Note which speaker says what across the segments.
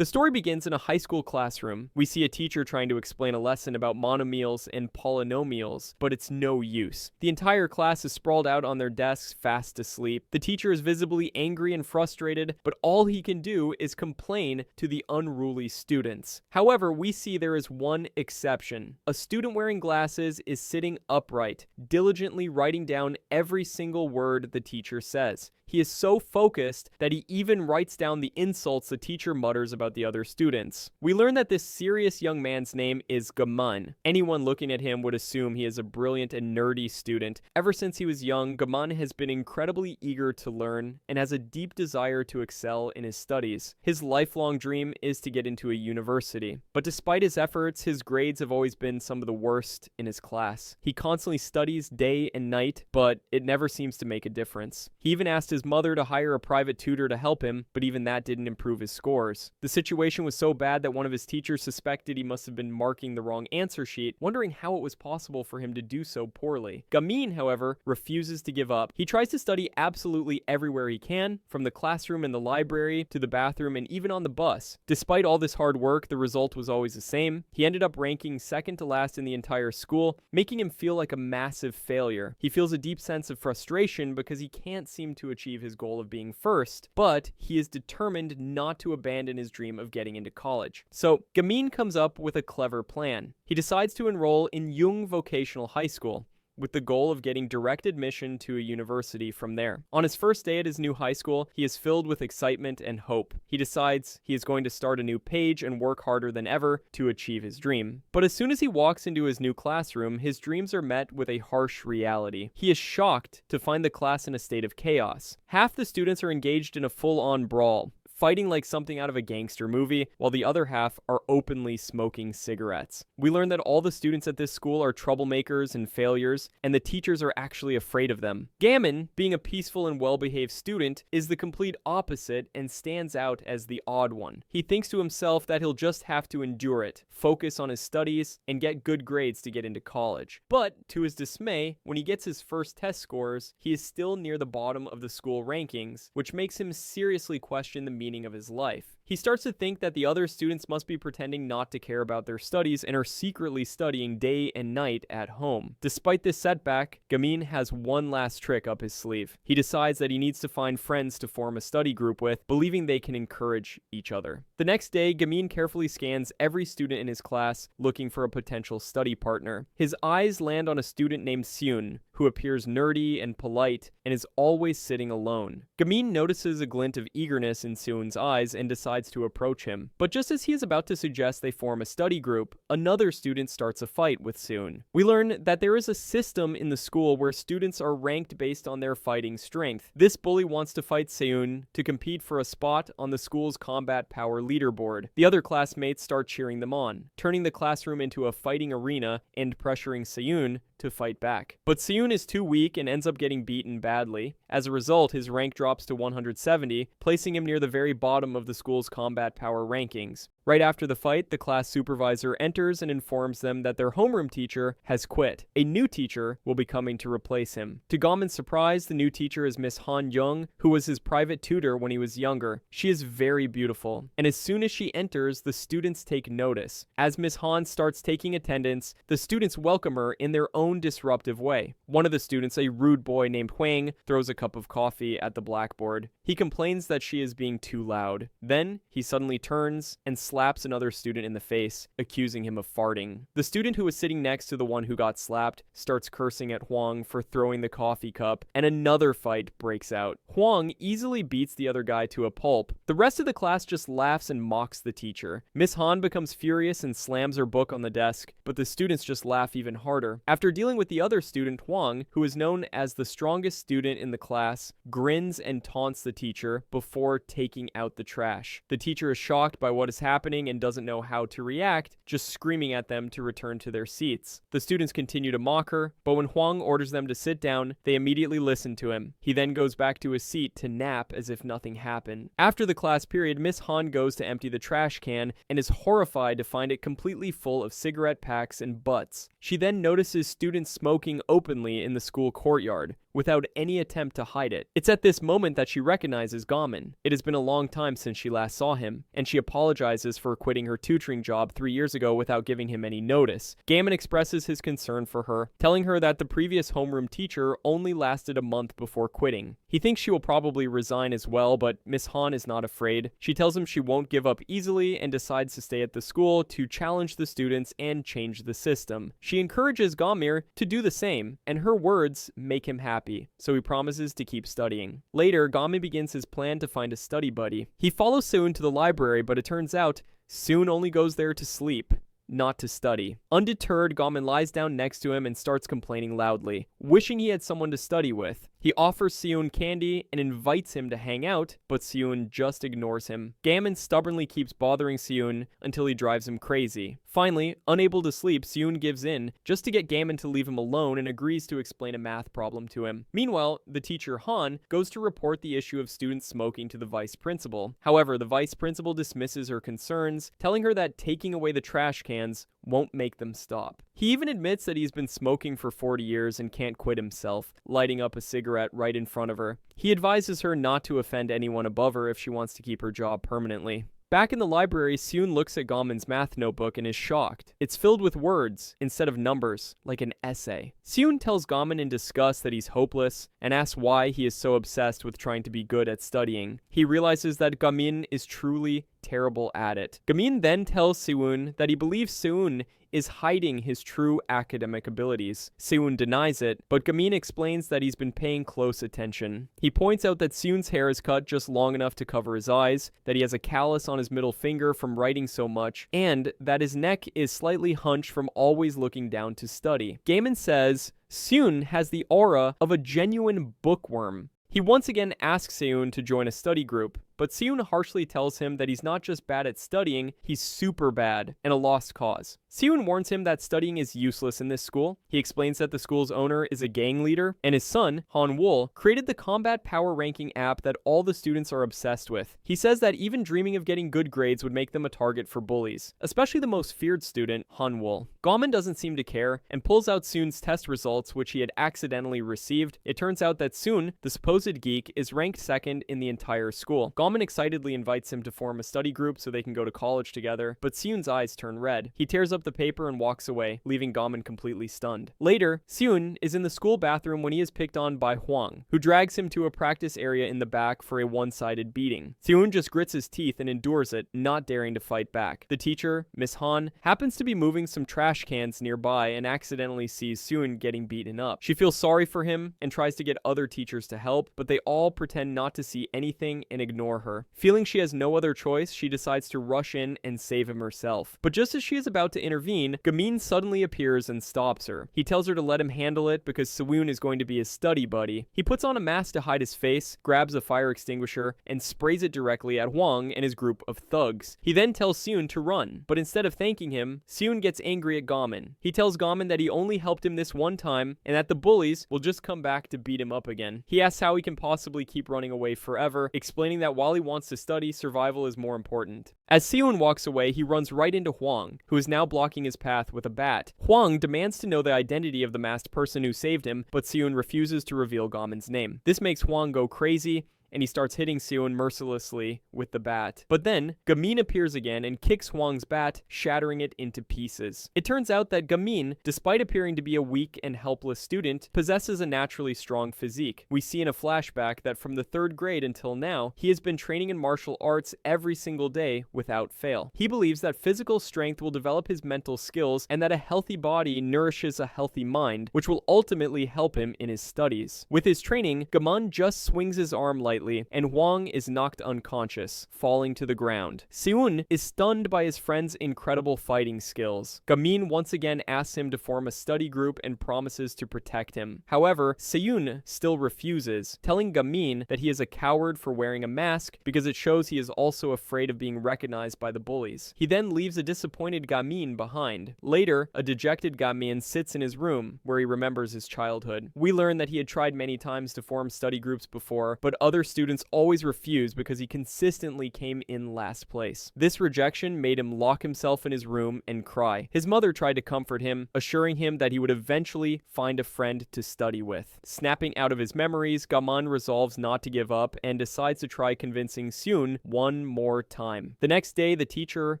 Speaker 1: The story begins in a high school classroom. We see a teacher trying to explain a lesson about monomials and polynomials, but it's no use. The entire class is sprawled out on their desks, fast asleep. The teacher is visibly angry and frustrated, but all he can do is complain to the unruly students. However, we see there is one exception. A student wearing glasses is sitting upright, diligently writing down every single word the teacher says. He is so focused that he even writes down the insults the teacher mutters about the other students. We learn that this serious young man's name is Gamun. Anyone looking at him would assume he is a brilliant and nerdy student. Ever since he was young, Gamun has been incredibly eager to learn and has a deep desire to excel in his studies. His lifelong dream is to get into a university. But despite his efforts, his grades have always been some of the worst in his class. He constantly studies day and night, but it never seems to make a difference. He even asked his mother to hire a private tutor to help him, but even that didn't improve his scores. The situation was so bad that one of his teachers suspected he must have been marking the wrong answer sheet, wondering how it was possible for him to do so poorly. Gamin, however, refuses to give up. He tries to study absolutely everywhere he can, from the classroom and the library to the bathroom and even on the bus. Despite all this hard work, the result was always the same. He ended up ranking second to last in the entire school, making him feel like a massive failure. He feels a deep sense of frustration because he can't seem to achieve his goal of being first, but he is determined not to abandon his dream of getting into college. So Gamin comes up with a clever plan. He decides to enroll in Yoon Vocational High School, with the goal of getting direct admission to a university from there. On his first day at his new high school, he is filled with excitement and hope. He decides he is going to start a new page and work harder than ever to achieve his dream. But as soon as he walks into his new classroom, his dreams are met with a harsh reality. He is shocked to find the class in a state of chaos. Half the students are engaged in a full-on brawl, fighting like something out of a gangster movie, while the other half are openly smoking cigarettes. We learn that all the students at this school are troublemakers and failures, and the teachers are actually afraid of them. Gamin, being a peaceful and well-behaved student, is the complete opposite and stands out as the odd one. He thinks to himself that he'll just have to endure it, focus on his studies, and get good grades to get into college. But, to his dismay, when he gets his first test scores, he is still near the bottom of the school rankings, which makes him seriously question the meaning of his life. He starts to think that the other students must be pretending not to care about their studies and are secretly studying day and night at home. Despite this setback, Gamin has one last trick up his sleeve. He decides that he needs to find friends to form a study group with, believing they can encourage each other. The next day, Gamin carefully scans every student in his class, looking for a potential study partner. His eyes land on a student named Sunun, who appears nerdy and polite and is always sitting alone. Gamin notices a glint of eagerness in Sun's eyes and decides to approach him. But just as he is about to suggest they form a study group, another student starts a fight with Sun. We learn that there is a system in the school where students are ranked based on their fighting strength. This bully wants to fight Seun to compete for a spot on the school's combat power leaderboard. The other classmates start cheering them on, turning the classroom into a fighting arena and pressuring Seun to fight back. But Seun is too weak and ends up getting beaten badly. As a result, his rank drops to 170, placing him near the very bottom of the school's combat power rankings. Right after the fight, the class supervisor enters and informs them that their homeroom teacher has quit. A new teacher will be coming to replace him. To Gamin's surprise, the new teacher is Miss Han Young, who was his private tutor when he was younger. She is very beautiful, and as soon as she enters, the students take notice. As Miss Han starts taking attendance, the students welcome her in their own disruptive way. One of the students, a rude boy named Huang, throws a cup of coffee at the blackboard. He complains that she is being too loud. Then, he suddenly turns and slaps another student in the face, accusing him of farting. The student who was sitting next to the one who got slapped starts cursing at Huang for throwing the coffee cup, and another fight breaks out. Huang easily beats the other guy to a pulp. The rest of the class just laughs and mocks the teacher. Miss Han becomes furious and slams her book on the desk, but the students just laugh even harder. After dealing with the other student, Huang, who is known as the strongest student in the class, grins and taunts the teacher before taking out the trash. The teacher is shocked by what is happening and doesn't know how to react, just screaming at them to return to their seats. The students continue to mock her, but when Huang orders them to sit down, they immediately listen to him. He then goes back to his seat to nap as if nothing happened. After the class period, Miss Han goes to empty the trash can and is horrified to find it completely full of cigarette packs and butts. She then notices students students smoking openly in the school courtyard, without any attempt to hide it. It's at this moment that she recognizes Gamin. It has been a long time since she last saw him, and she apologizes for quitting her tutoring job 3 years ago without giving him any notice. Gamin expresses his concern for her, telling her that the previous homeroom teacher only lasted a month before quitting. He thinks she will probably resign as well, but Miss Han is not afraid. She tells him she won't give up easily and decides to stay at the school to challenge the students and change the system. She encourages Gamir to do the same, and her words make him happy, so he promises to keep studying. Later, Gamin begins his plan to find a study buddy. He follows Seoul to the library, but it turns out Seoul only goes there to sleep, not to study. Undeterred, Gamin lies down next to him and starts complaining loudly, wishing he had someone to study with. He offers Seoul candy and invites him to hang out, but Seoul just ignores him. Gamin stubbornly keeps bothering Seoul until he drives him crazy. Finally, unable to sleep, Seoul gives in just to get Gamin to leave him alone and agrees to explain a math problem to him. Meanwhile, the teacher Han goes to report the issue of students smoking to the vice principal. However, the vice principal dismisses her concerns, telling her that taking away the trash cans won't make them stop. He even admits that he's been smoking for 40 years and can't quit himself, lighting up a cigarette right in front of her. He advises her not to offend anyone above her if she wants to keep her job permanently. Back in the library, Seoul looks at Gamin's math notebook and is shocked. It's filled with words instead of numbers, like an essay. Seoul tells Gamin in disgust that he's hopeless and asks why he is so obsessed with trying to be good at studying. He realizes that Gamin is truly terrible at it. Gamin then tells Seoul that he believes Seoul is hiding his true academic abilities. Seoul denies it, but Gamin explains that he's been paying close attention. He points out that Seoul's hair is cut just long enough to cover his eyes, that he has a callus on his middle finger from writing so much, and that his neck is slightly hunched from always looking down to study. Gamin says Seoul has the aura of a genuine bookworm. He once again asks Seoul to join a study group, but Seoul harshly tells him that he's not just bad at studying, he's super bad and a lost cause. Seoul warns him that studying is useless in this school. He explains that the school's owner is a gang leader, and his son, Han Wool, created the combat power ranking app that all the students are obsessed with. He says that even dreaming of getting good grades would make them a target for bullies, especially the most feared student, Han Wool. Gamin doesn't seem to care and pulls out Seoul's test results, which he had accidentally received. It turns out that Seoul, the supposed geek, is ranked second in the entire school. Gamin excitedly invites him to form a study group so they can go to college together, but Seoul's eyes turn red. He tears up the paper and walks away, leaving Gamin completely stunned. Later, Seoul is in the school bathroom when he is picked on by Hwang, who drags him to a practice area in the back for a one-sided beating. Seoul just grits his teeth and endures it, not daring to fight back. The teacher, Miss Han, happens to be moving some trash cans nearby and accidentally sees Seoul getting beaten up. She feels sorry for him and tries to get other teachers to help, but they all pretend not to see anything and ignore her. Feeling she has no other choice, she decides to rush in and save him herself. But just as she is about to intervene, Gamin suddenly appears and stops her. He tells her to let him handle it because Seoul is going to be his study buddy. He puts on a mask to hide his face, grabs a fire extinguisher, and sprays it directly at Hwang and his group of thugs. He then tells Seoul to run, but instead of thanking him, Seoul gets angry at Gamin. He tells Gamin that he only helped him this one time and that the bullies will just come back to beat him up again. He asks how he can possibly keep running away forever, explaining that while he wants to study, survival is more important. As Seoul walks away, he runs right into Hwang, who is now blocking his path with a bat. Hwang demands to know the identity of the masked person who saved him, but Seoul refuses to reveal Gamin's name. This makes Hwang go crazy, and he starts hitting Seoul mercilessly with the bat. But then, Gamin appears again and kicks Hwang's bat, shattering it into pieces. It turns out that Gamin, despite appearing to be a weak and helpless student, possesses a naturally strong physique. We see in a flashback that from the 3rd grade until now, he has been training in martial arts every single day without fail. He believes that physical strength will develop his mental skills and that a healthy body nourishes a healthy mind, which will ultimately help him in his studies. With his training, Gamun just swings his arm lightly, and Hwang is knocked unconscious, falling to the ground. Seoul is stunned by his friend's incredible fighting skills. Gamin once again asks him to form a study group and promises to protect him. However, Seoul still refuses, telling Gamin that he is a coward for wearing a mask because it shows he is also afraid of being recognized by the bullies. He then leaves a disappointed Gamin behind. Later, a dejected Gamin sits in his room where he remembers his childhood. We learn that he had tried many times to form study groups before, but other students always refused because he consistently came in last place. This rejection made him lock himself in his room and cry. His mother tried to comfort him, assuring him that he would eventually find a friend to study with. Snapping out of his memories, Gamun resolves not to give up and decides to try convincing Seoul one more time. The next day, the teacher,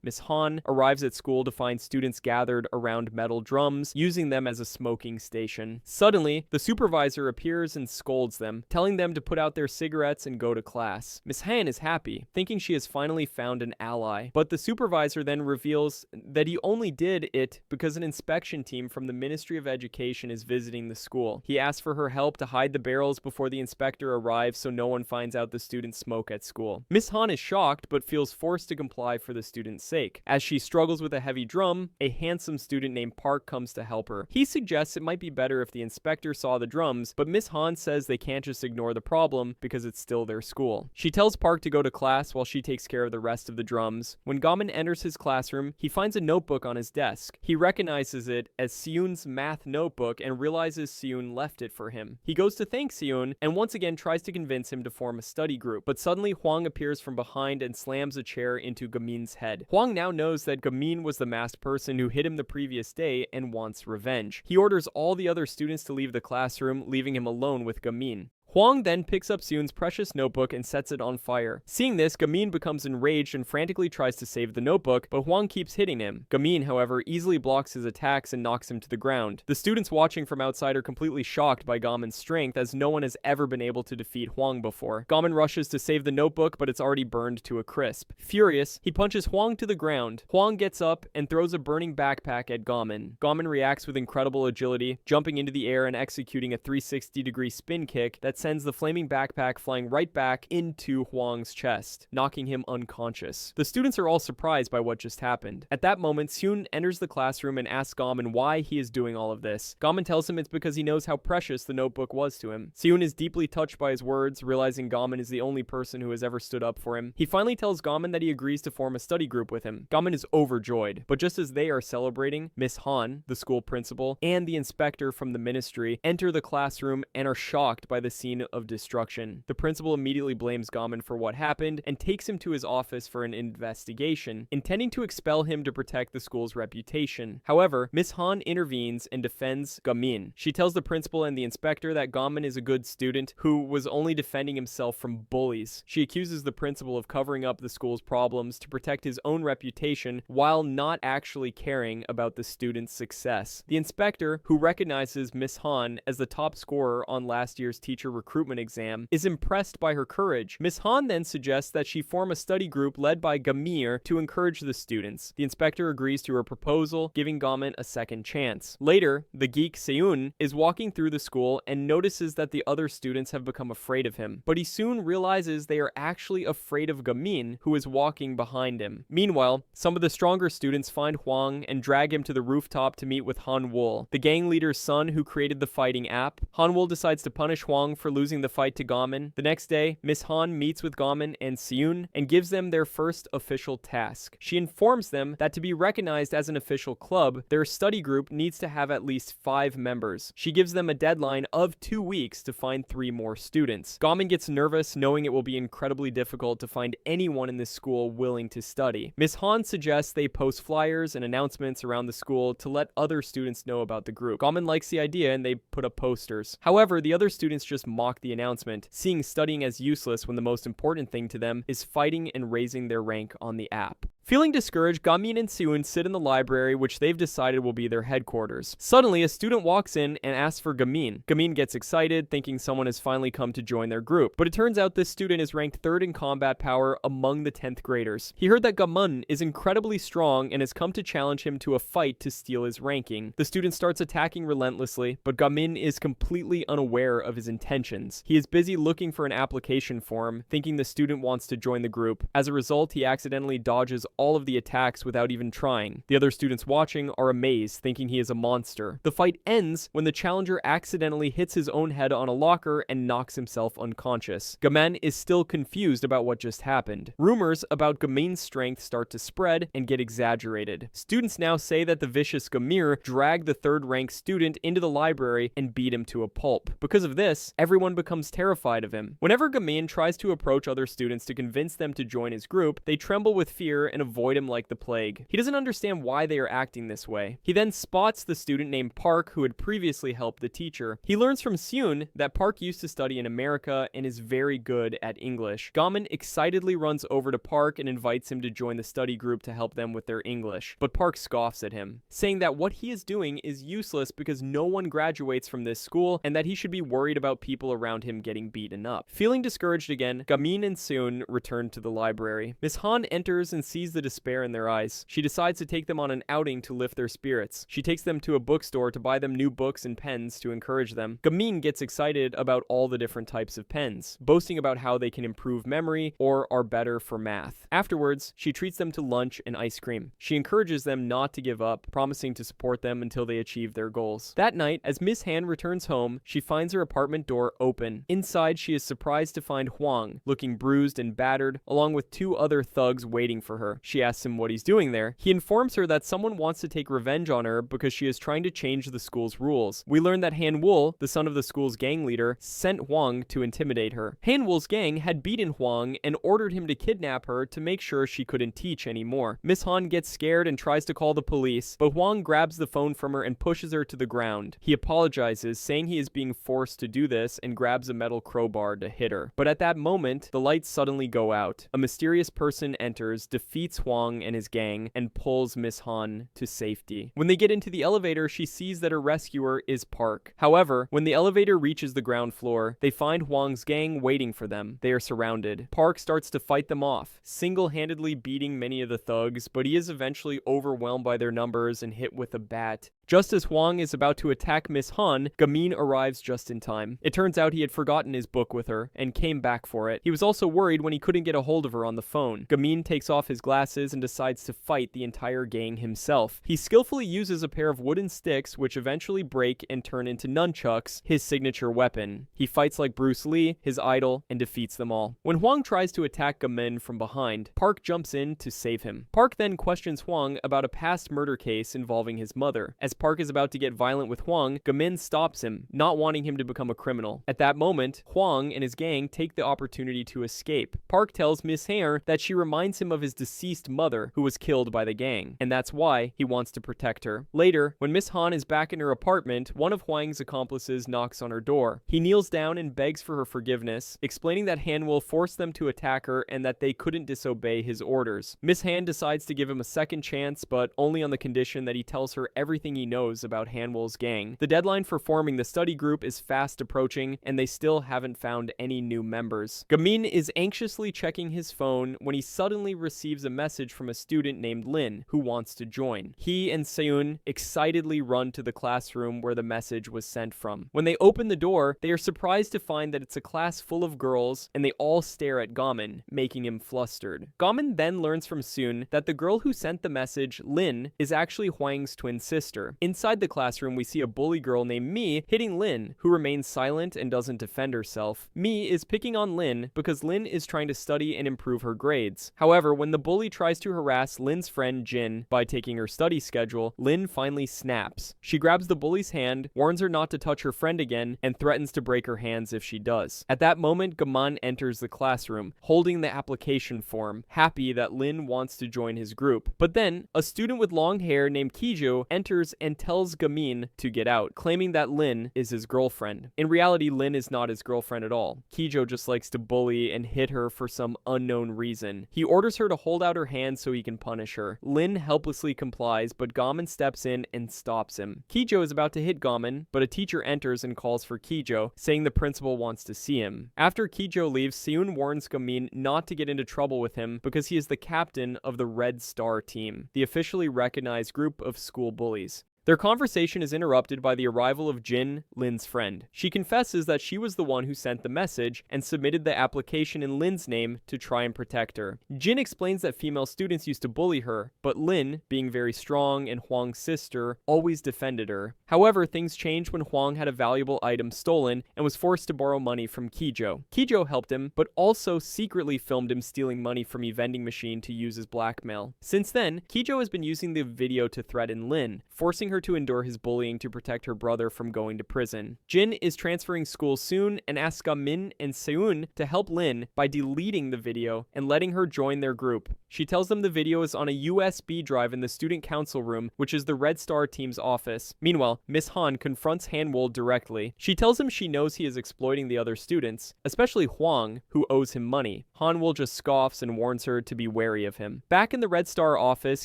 Speaker 1: Miss Han, arrives at school to find students gathered around metal drums, using them as a smoking station. Suddenly, the supervisor appears and scolds them, telling them to put out their cigarettes and go to class. Miss Han is happy, thinking she has finally found an ally, but the supervisor then reveals that he only did it because an inspection team from the Ministry of Education is visiting the school. He asks for her help to hide the barrels before the inspector arrives so no one finds out the students smoke at school. Miss Han is shocked but feels forced to comply for the student's sake. As she struggles with a heavy drum, a handsome student named Park comes to help her. He suggests it might be better if the inspector saw the drums, but Miss Han says they can't just ignore the problem because it's still their school. She tells Park to go to class while she takes care of the rest of the drums. When Gamin enters his classroom, he finds a notebook on his desk. He recognizes it as Seun's math notebook and realizes Seun left it for him. He goes to thank Seun and once again tries to convince him to form a study group, but suddenly Hwang appears from behind and slams a chair into Gamin's head. Hwang now knows that Gamin was the masked person who hit him the previous day and wants revenge. He orders all the other students to leave the classroom, leaving him alone with Gamin. Hwang then picks up Seun's precious notebook and sets it on fire. Seeing this, Gamin becomes enraged and frantically tries to save the notebook, but Hwang keeps hitting him. Gamin, however, easily blocks his attacks and knocks him to the ground. The students watching from outside are completely shocked by Gamin's strength, as no one has ever been able to defeat Hwang before. Gamin rushes to save the notebook, but it's already burned to a crisp. Furious, he punches Hwang to the ground. Hwang gets up and throws a burning backpack at Gamin. Gamin reacts with incredible agility, jumping into the air and executing a 360-degree spin kick that sends the flaming backpack flying right back into Hwang's chest, knocking him unconscious. The students are all surprised by what just happened. At that moment, Seun enters the classroom and asks Gamin why he is doing all of this. Gamin tells him it's because he knows how precious the notebook was to him. Seun is deeply touched by his words, realizing Gamin is the only person who has ever stood up for him. He finally tells Gamin that he agrees to form a study group with him. Gamin is overjoyed, but just as they are celebrating, Miss Han, the school principal, and the inspector from the ministry enter the classroom and are shocked by the scene of destruction. The principal immediately blames Gamin for what happened and takes him to his office for an investigation, intending to expel him to protect the school's reputation. However, Miss Han intervenes and defends Gamin. She tells the principal and the inspector that Gamin is a good student who was only defending himself from bullies. She accuses the principal of covering up the school's problems to protect his own reputation while not actually caring about the student's success. The inspector, who recognizes Miss Han as the top scorer on last year's teacher recruitment exam, is impressed by her courage. Miss Han then suggests that she form a study group led by Gamir to encourage the students. The inspector agrees to her proposal, giving Gamin a second chance. Later, the geek Seun is walking through the school and notices that the other students have become afraid of him, but he soon realizes they are actually afraid of Gamin, who is walking behind him. Meanwhile, some of the stronger students find Hwang and drag him to the rooftop to meet with Han-wol, the gang leader's son who created the fighting app. Han-wol decides to punish Hwang for losing the fight to Gamin. The next day, Miss Han meets with Gamin and Seun and gives them their first official task. She informs them that to be recognized as an official club, their study group needs to have at least 5 members. She gives them a deadline of 2 weeks to find 3 more students. Gamin gets nervous, knowing it will be incredibly difficult to find anyone in this school willing to study. Miss Han suggests they post flyers and announcements around the school to let other students know about the group. Gamin likes the idea and they put up posters. However, the other students just mock the announcement, seeing studying as useless when the most important thing to them is fighting and raising their rank on the app. Feeling discouraged, Gamin and Seun sit in the library, which they've decided will be their headquarters. Suddenly, a student walks in and asks for Gamin. Gamin gets excited, thinking someone has finally come to join their group, but it turns out this student is ranked 3rd in combat power among the 10th graders. He heard that Gamun is incredibly strong and has come to challenge him to a fight to steal his ranking. The student starts attacking relentlessly, but Gamin is completely unaware of his intentions. He is busy looking for an application form, thinking the student wants to join the group. As a result, he accidentally dodges all of the attacks without even trying. The other students watching are amazed, thinking he is a monster. The fight ends when the challenger accidentally hits his own head on a locker and knocks himself unconscious. Gamin is still confused about what just happened. Rumors about Gamin's strength start to spread and get exaggerated. Students now say that the vicious Gamir dragged the third-ranked student into the library and beat him to a pulp. Because of this, everyone becomes terrified of him. Whenever Gamin tries to approach other students to convince them to join his group, they tremble with fear and avoid him like the plague. He doesn't understand why they are acting this way. He then spots the student named Park who had previously helped the teacher. He learns from Seoul that Park used to study in America and is very good at English. Gamin excitedly runs over to Park and invites him to join the study group to help them with their English. But Park scoffs at him, saying that what he is doing is useless because no one graduates from this school and that he should be worried about people around him getting beaten up. Feeling discouraged again, Gamin and Seoul return to the library. Miss Han enters and sees the despair in their eyes. She decides to take them on an outing to lift their spirits. She takes them to a bookstore to buy them new books and pens to encourage them. Gamin gets excited about all the different types of pens, boasting about how they can improve memory or are better for math. Afterwards, she treats them to lunch and ice cream. She encourages them not to give up, promising to support them until they achieve their goals. That night, as Miss Han returns home, she finds her apartment door open. Inside, she is surprised to find Hwang, looking bruised and battered, along with two other thugs waiting for her. She asks him what he's doing there. He informs her that someone wants to take revenge on her because she is trying to change the school's rules. We learn that Han-woo, the son of the school's gang leader, sent Hwang to intimidate her. Han-woo's gang had beaten Hwang and ordered him to kidnap her to make sure she couldn't teach anymore. Miss Han gets scared and tries to call the police, but Hwang grabs the phone from her and pushes her to the ground. He apologizes, saying he is being forced to do this, and grabs a metal crowbar to hit her. But at that moment, the lights suddenly go out. A mysterious person enters, defeats Hwang and his gang, and pulls Miss Han to safety. When they get into the elevator, she sees that her rescuer is Park. However, when the elevator reaches the ground floor, they find Hwang's gang waiting for them. They are surrounded. Park starts to fight them off, single-handedly beating many of the thugs, but he is eventually overwhelmed by their numbers and hit with a bat. Just as Hwang is about to attack Miss Han, Gamin arrives just in time. It turns out he had forgotten his book with her and came back for it. He was also worried when he couldn't get a hold of her on the phone. Gamin takes off his glasses and decides to fight the entire gang himself. He skillfully uses a pair of wooden sticks which eventually break and turn into nunchucks, his signature weapon. He fights like Bruce Lee, his idol, and defeats them all. When Hwang tries to attack Gamin from behind, Park jumps in to save him. Park then questions Hwang about a past murder case involving his mother. As Park is about to get violent with Hwang, Gamin stops him, not wanting him to become a criminal. At that moment, Hwang and his gang take the opportunity to escape. Park tells Miss Hare that she reminds him of his deceased mother, who was killed by the gang, and that's why he wants to protect her. Later, when Miss Han is back in her apartment, one of Hwang's accomplices knocks on her door. He kneels down and begs for her forgiveness, explaining that Han will force them to attack her and that they couldn't disobey his orders. Miss Han decides to give him a second chance, but only on the condition that he tells her everything he knows about Hanwol's gang. The deadline for forming the study group is fast approaching, and they still haven't found any new members. Gamin is anxiously checking his phone when he suddenly receives a message from a student named Lin, who wants to join. He and Seoul excitedly run to the classroom where the message was sent from. When they open the door, they are surprised to find that it's a class full of girls, and they all stare at Gamin, making him flustered. Gamin then learns from Seoul that the girl who sent the message, Lin, is actually Hwang's twin sister. Inside the classroom, we see a bully girl named Mi hitting Lin, who remains silent and doesn't defend herself. Mi is picking on Lin because Lin is trying to study and improve her grades. However, when the bully tries to harass Lin's friend Jin by taking her study schedule, Lin finally snaps. She grabs the bully's hand, warns her not to touch her friend again, and threatens to break her hands if she does. At that moment, Gaman enters the classroom, holding the application form, happy that Lin wants to join his group. But then, a student with long hair named Kijo enters and tells Gamin to get out, claiming that Lin is his girlfriend. In reality, Lin is not his girlfriend at all. Kijo just likes to bully and hit her for some unknown reason. He orders her to hold out her hand so he can punish her. Lin helplessly complies, but Gamin steps in and stops him. Kijo is about to hit Gamin, but a teacher enters and calls for Kijo, saying the principal wants to see him. After Kijo leaves, Seoul warns Gamin not to get into trouble with him because he is the captain of the Red Star team, the officially recognized group of school bullies. Their conversation is interrupted by the arrival of Jin, Lin's friend. She confesses that she was the one who sent the message and submitted the application in Lin's name to try and protect her. Jin explains that female students used to bully her, but Lin, being very strong and Hwang's sister, always defended her. However, things changed when Hwang had a valuable item stolen and was forced to borrow money from Kijo. Kijo helped him, but also secretly filmed him stealing money from a vending machine to use as blackmail. Since then, Kijo has been using the video to threaten Lin, forcing her to endure his bullying to protect her brother from going to prison. Jin is transferring schools soon and asks Gamin and Seoul to help Lin by deleting the video and letting her join their group. She tells them the video is on a USB drive in the student council room, which is the Red Star team's office. Meanwhile, Miss Han confronts Han-wol directly. She tells him she knows he is exploiting the other students, especially Hwang, who owes him money. Han-wol just scoffs and warns her to be wary of him. Back in the Red Star office,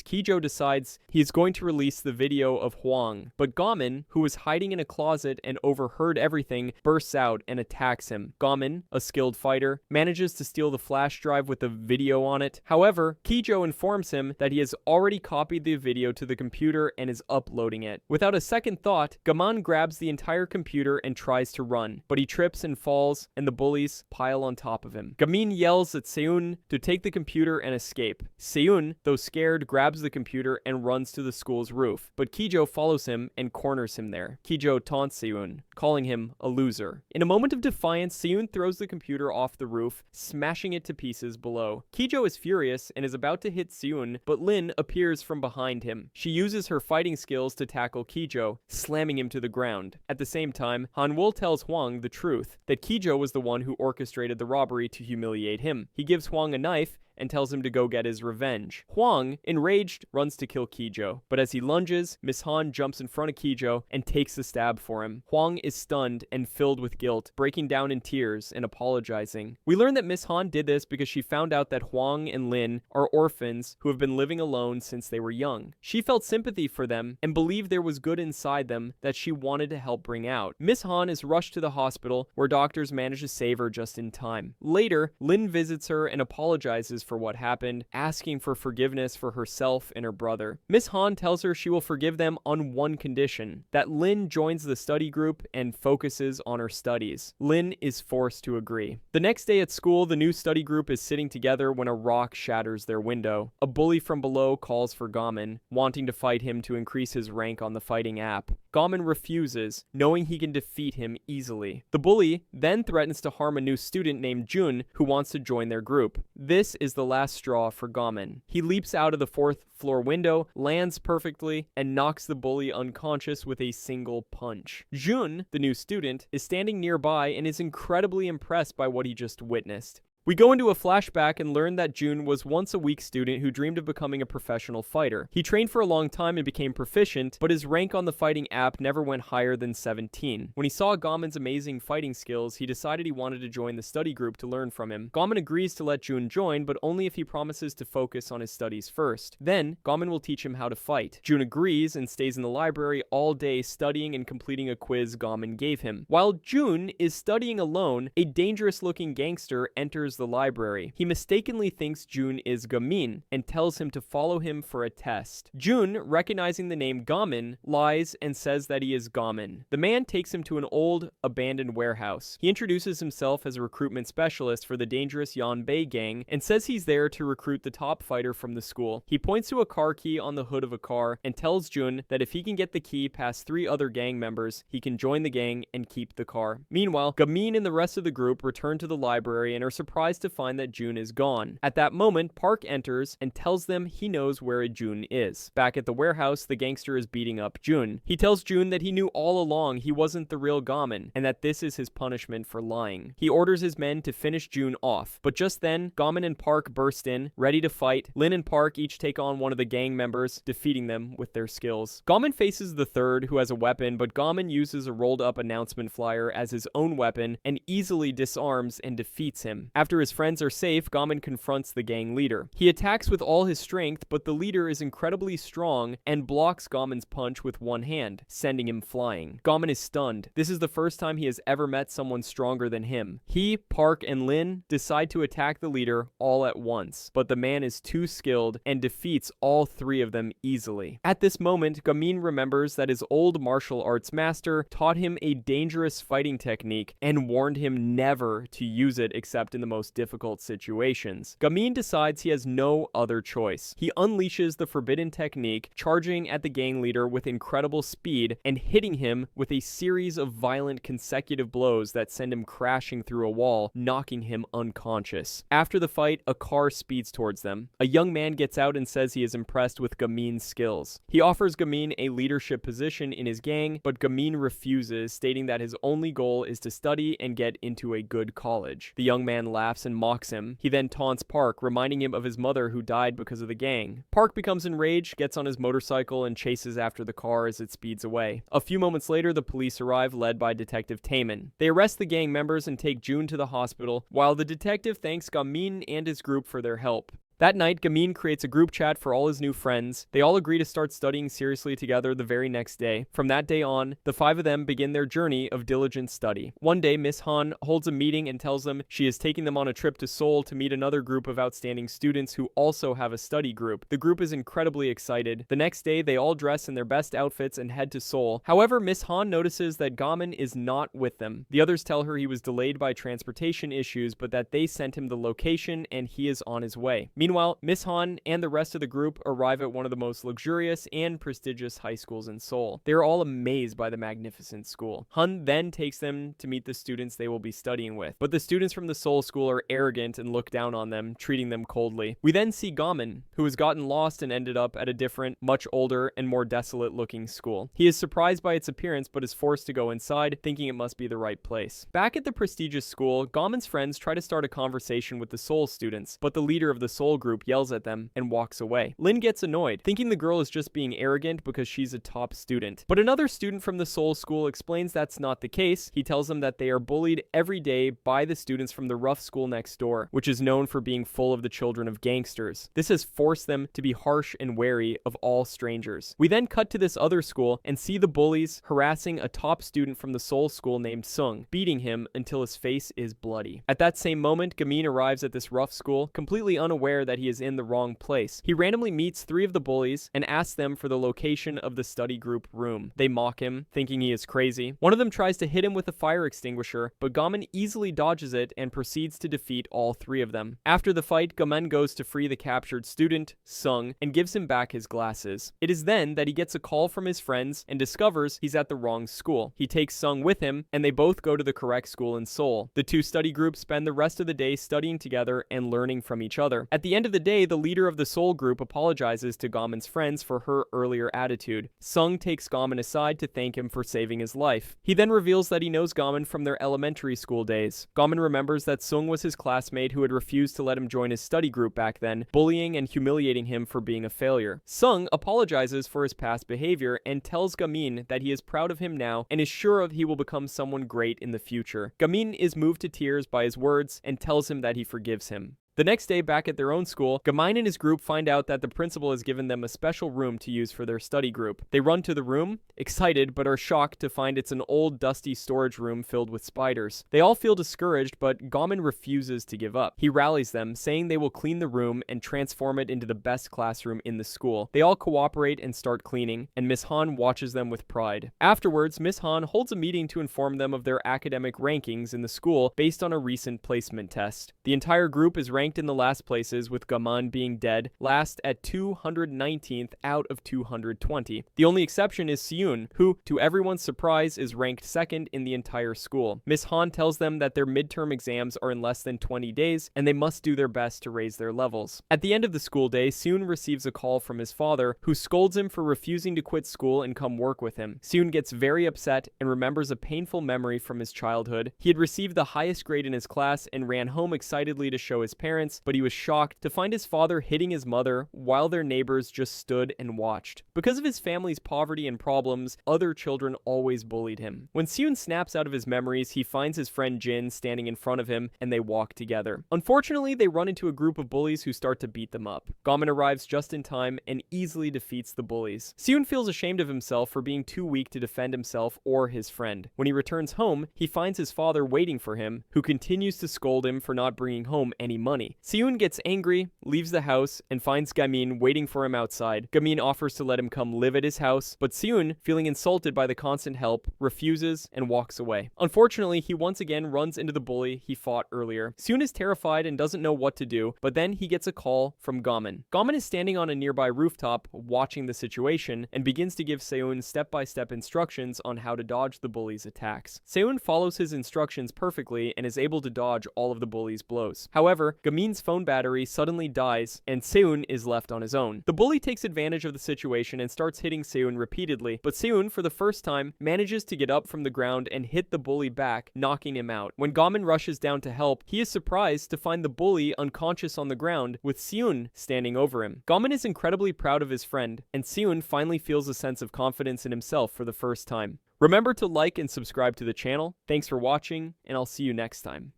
Speaker 1: Kijo decides he is going to release the video of Hwang, but Gamin, who was hiding in a closet and overheard everything, bursts out and attacks him. Gamin, a skilled fighter, manages to steal the flash drive with the video on it. However, Kijo informs him that he has already copied the video to the computer and is uploading it. Without a second thought, Gaman grabs the entire computer and tries to run, but he trips and falls, and the bullies pile on top of him. Gamin yells at Seoul to take the computer and escape. Seoul, though scared, grabs the computer and runs to the school's roof, but Kijo follows him and corners him there. Kijo taunts Seoul, calling him a loser. In a moment of defiance, Seoul throws the computer off the roof, smashing it to pieces below. Kijo is furious and is about to hit Seoul, but Lin appears from behind him. She uses her fighting skills to tackle Kijo, slamming him to the ground. At the same time, Han-wol tells Hwang the truth, that Kijo was the one who orchestrated the robbery to humiliate him. He gives Hwang a knife and tells him to go get his revenge. Hwang, enraged, runs to kill Kijo, but as he lunges, Miss Han jumps in front of Kijo and takes the stab for him. Hwang is stunned and filled with guilt, breaking down in tears and apologizing. We learn that Miss Han did this because she found out that Hwang and Lin are orphans who have been living alone since they were young. She felt sympathy for them and believed there was good inside them that she wanted to help bring out. Miss Han is rushed to the hospital, where doctors manage to save her just in time. Later, Lin visits her and apologizes for what happened, asking for forgiveness for herself and her brother. Miss Han tells her she will forgive them on one condition, that Lin joins the study group and focuses on her studies. Lin is forced to agree. The next day at school, the new study group is sitting together when a rock shatters their window. A bully from below calls for Gamin, wanting to fight him to increase his rank on the fighting app. Gamin refuses, knowing he can defeat him easily. The bully then threatens to harm a new student named Jun, who wants to join their group. This is the last straw for Gamin. He leaps out of the 4th floor window, lands perfectly, and knocks the bully unconscious with a single punch. Jun, the new student, is standing nearby and is incredibly impressed by what he just witnessed. We go into a flashback and learn that Jun was once a weak student who dreamed of becoming a professional fighter. He trained for a long time and became proficient, but his rank on the fighting app never went higher than 17. When he saw Gamin's amazing fighting skills, he decided he wanted to join the study group to learn from him. Gamin agrees to let Jun join, but only if he promises to focus on his studies first. Then, Gamin will teach him how to fight. Jun agrees and stays in the library all day studying and completing a quiz Gamin gave him. While Jun is studying alone, a dangerous-looking gangster enters the library. He mistakenly thinks Jun is Gamin and tells him to follow him for a test. Jun, recognizing the name Gamin, lies and says that he is Gamin. The man takes him to an old, abandoned warehouse. He introduces himself as a recruitment specialist for the dangerous Yanbei gang and says he's there to recruit the top fighter from the school. He points to a car key on the hood of a car and tells Jun that if he can get the key past 3 other gang members, he can join the gang and keep the car. Meanwhile, Gamin and the rest of the group return to the library and are surprised to find that Jun is gone. At that moment, Park enters and tells them he knows where Jun is. Back at the warehouse, the gangster is beating up Jun. He tells Jun that he knew all along he wasn't the real Gamin, and that this is his punishment for lying. He orders his men to finish Jun off, but just then, Gamin and Park burst in, ready to fight. Lin and Park each take on one of the gang members, defeating them with their skills. Gamin faces the third, who has a weapon, but Gamin uses a rolled-up announcement flyer as his own weapon and easily disarms and defeats him. After After his friends are safe, Gamin confronts the gang leader. He attacks with all his strength, but the leader is incredibly strong and blocks Gamin's punch with one hand, sending him flying. Gamin is stunned. This is the first time he has ever met someone stronger than him. He, Park, and Lin decide to attack the leader all at once, but the man is too skilled and defeats all three of them easily. At this moment, Gamin remembers that his old martial arts master taught him a dangerous fighting technique and warned him never to use it except in the most difficult situations. Gamin decides he has no other choice. He unleashes the forbidden technique, charging at the gang leader with incredible speed and hitting him with a series of violent consecutive blows that send him crashing through a wall, knocking him unconscious. After the fight, a car speeds towards them. A young man gets out and says he is impressed with Gamin's skills. He offers Gamin a leadership position in his gang, but Gamin refuses, stating that his only goal is to study and get into a good college. The young man laughs and mocks him. He then taunts Park, reminding him of his mother who died because of the gang. Park becomes enraged, gets on his motorcycle, and chases after the car as it speeds away. A few moments later, the police arrive, led by Detective Taemin. They arrest the gang members and take June to the hospital, while the detective thanks Gamin and his group for their help. That night, Gamin creates a group chat for all his new friends. They all agree to start studying seriously together the very next day. From that day on, the five of them begin their journey of diligent study. One day, Miss Han holds a meeting and tells them she is taking them on a trip to Seoul to meet another group of outstanding students who also have a study group. The group is incredibly excited. The next day, they all dress in their best outfits and head to Seoul. However, Miss Han notices that Gamin is not with them. The others tell her he was delayed by transportation issues, but that they sent him the location and he is on his way. Meanwhile, Miss Han and the rest of the group arrive at one of the most luxurious and prestigious high schools in Seoul. They are all amazed by the magnificent school. Han then takes them to meet the students they will be studying with, but the students from the Seoul school are arrogant and look down on them, treating them coldly. We then see Gamin, who has gotten lost and ended up at a different, much older, and more desolate-looking school. He is surprised by its appearance, but is forced to go inside, thinking it must be the right place. Back at the prestigious school, Gamin's friends try to start a conversation with the Seoul students, but the leader of the Seoul group yells at them and walks away. Lin gets annoyed, thinking the girl is just being arrogant because she's a top student. But another student from the Seoul school explains that's not the case. He tells them that they are bullied every day by the students from the rough school next door, which is known for being full of the children of gangsters. This has forced them to be harsh and wary of all strangers. We then cut to this other school and see the bullies harassing a top student from the Seoul school named Sung, beating him until his face is bloody. At that same moment, Gamin arrives at this rough school, completely unaware that he is in the wrong place. He randomly meets three of the bullies and asks them for the location of the study group room. They mock him, thinking he is crazy. One of them tries to hit him with a fire extinguisher, but Gamin easily dodges it and proceeds to defeat all three of them. After the fight, Gamin goes to free the captured student, Sung, and gives him back his glasses. It is then that he gets a call from his friends and discovers he's at the wrong school. He takes Sung with him, and they both go to the correct school in Seoul. The two study groups spend the rest of the day studying together and learning from each other. At the end of the day, the leader of the Seoul group apologizes to Gamin's friends for her earlier attitude. Sung takes Gamin aside to thank him for saving his life. He then reveals that he knows Gamin from their elementary school days. Gamin remembers that Sung was his classmate who had refused to let him join his study group back then, bullying and humiliating him for being a failure. Sung apologizes for his past behavior and tells Gamin that he is proud of him now and is sure he will become someone great in the future. Gamin is moved to tears by his words and tells him that he forgives him. The next day, back at their own school, Gamin and his group find out that the principal has given them a special room to use for their study group. They run to the room, excited, but are shocked to find it's an old, dusty storage room filled with spiders. They all feel discouraged, but Gamin refuses to give up. He rallies them, saying they will clean the room and transform it into the best classroom in the school. They all cooperate and start cleaning, and Miss Han watches them with pride. Afterwards, Miss Han holds a meeting to inform them of their academic rankings in the school based on a recent placement test. The entire group is ranked in the last places, with Gamin being dead last at 219th out of 220. The only exception is Seoul, who, to everyone's surprise, is ranked second in the entire school. Miss Han tells them that their midterm exams are in less than 20 days, and they must do their best to raise their levels. At the end of the school day, Seoul receives a call from his father, who scolds him for refusing to quit school and come work with him. Seoul gets very upset and remembers a painful memory from his childhood. He had received the highest grade in his class and ran home excitedly to show his parents parents, but he was shocked to find his father hitting his mother while their neighbors just stood and watched. Because of his family's poverty and problems, other children always bullied him. When Seoul snaps out of his memories, he finds his friend Jin standing in front of him, and they walk together. Unfortunately, they run into a group of bullies who start to beat them up. Gamin arrives just in time and easily defeats the bullies. Seoul feels ashamed of himself for being too weak to defend himself or his friend. When he returns home, he finds his father waiting for him, who continues to scold him for not bringing home any money. Seoul gets angry, leaves the house, and finds Gamin waiting for him outside. Gamin offers to let him come live at his house, but Seoul, feeling insulted by the constant help, refuses and walks away. Unfortunately, he once again runs into the bully he fought earlier. Seoul is terrified and doesn't know what to do, but then he gets a call from Gamin. Gamin is standing on a nearby rooftop watching the situation and begins to give Seoul step-by-step instructions on how to dodge the bully's attacks. Seoul follows his instructions perfectly and is able to dodge all of the bully's blows. However, Gamin's phone battery suddenly dies and Seoul is left on his own. The bully takes advantage of the situation and starts hitting Seoul repeatedly, but Seoul, for the first time, manages to get up from the ground and hit the bully back, knocking him out. When Gamin rushes down to help, he is surprised to find the bully unconscious on the ground with Seoul standing over him. Gamin is incredibly proud of his friend, and Seoul finally feels a sense of confidence in himself for the first time. Remember to like and subscribe to the channel. Thanks for watching, and I'll see you next time.